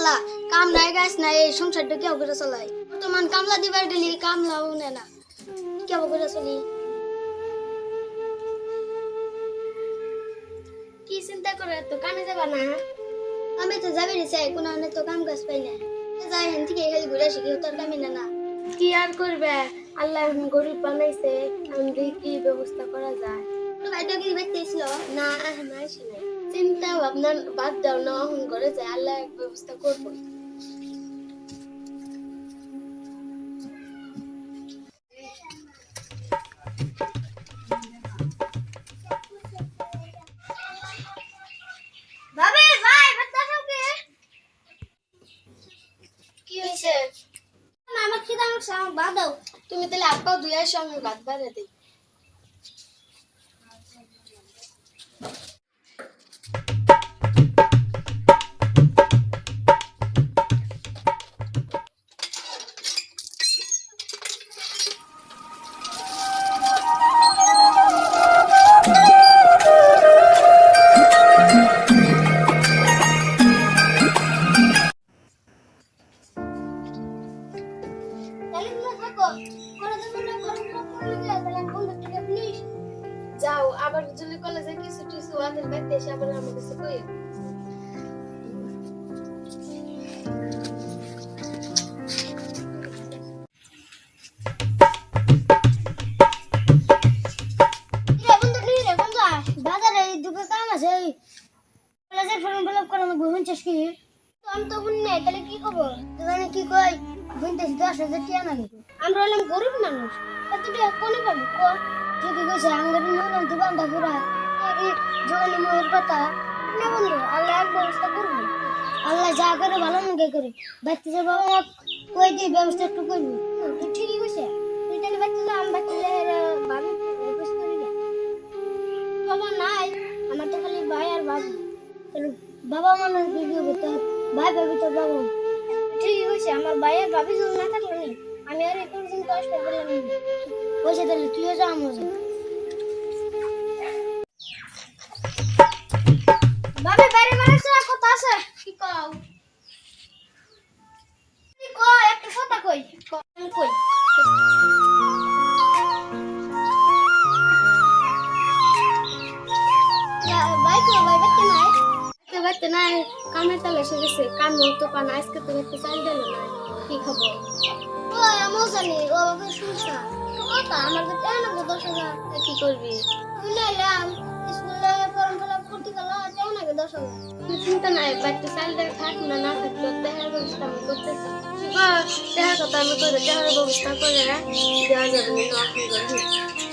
জ্বালা কাম নাই গাছ নাই এই সংসারটা কেউ করে চলাই বর্তমান কামলা দিবার গেলি কামলাও নেয় না কেউ করে চলি কি চিন্তা করে তো কামে যাবা না? আমি তো যাবি রে চাই কোনো তো কাম কাজ পাই না যাই হেন থেকে খালি ঘুরে আসি কেউ তোর কামে না কি আর করবে, আল্লাহ এখন গরিব বানাইছে, আমি কি ব্যবস্থা করা যায়। তো ভাইটা কি বাইতেছিল না এখন আসি নাই, চিন্তা ভাবনা বাদ দাও না, এখন ঘরে যায়, আল্লাহ এক ব্যবস্থা করবো। ভাবি ভাই বাচ্চা সবকে কি হয়েছে? না আমার খিদা লাগছে আমাকে ভাত দাও তুমি তাহলে আব্বা দুই আসো, আমি ভাত বাড়ে দিই। তাহলে তুমি থাকো করে দেবো না করে দেবো করে দেবো তাহলে বন্ধু থেকে প্লিজ যাও, আবার যদি কলেজে কিছু টিছু ওদের বাইতে এসে আবার আমার কাছে কই। বাজারে দুটো কাম আছে কলেজের ফর্ম ফিল আপ করে আমি ঘুম চাস কি আমি তো শুন নাই তাহলে কি খবর জানি কি কই ঘুমতেছি 10,000 টাকা না আমরা হলাম গরিব মানুষ এত টাকা কোনে পাবো কো ঠিকই কইছে আঙ্গারি নিলাম তো বান্ধা পুরা এই জোয়ানি মোর কথা না বন্ধু আল্লাহ এক ব্যবস্থা করবে আল্লাহ যা করে ভালো মনে করে বাচ্চা যে বাবা মা কই দিয়ে ব্যবস্থা একটু করবি ঠিকই কইছে তুই তাহলে বাচ্চা যা আমি বাচ্চা ভাবি অফিস করি না খবর নাই আমার তো খালি ভাই আর ভাবি বাবা মানুষ ভিডিও করতে ভাই ভাবি তো বাবা ঠিকই হয়েছে আমার ভাই আর ভাবি যদি না থাকলো নি আমি আর একটু দিন কষ্ট করলাম পয়সা দিলে তুইও যা আমার ভাবি বাড়ি মানুষ কথা আছে কি কও কি কও একটা কথা কই কই ভাই তো ভাই বাচ্চা নাই বাইতে নাই, কামের তালে এসে গেছে, কাম তো পান আজকে তো একটা চাল দিল না, কি খবর? ও আমিও জানি ও বাবা শুনছা কথা আমার তো কেন না 10,000 কি করবি? শুনলাম স্কুলে ফর্ম ফিল আপ করতে গেল কেন না 10,000 তুই চিন্তা নাই, বাইতে চাল দেয় থাক না না থাকলে দেহার ব্যবস্থা আমি করতেছি। দেহার কথা আমি করে দেহার ব্যবস্থা করে দেওয়া যাবে না, এখন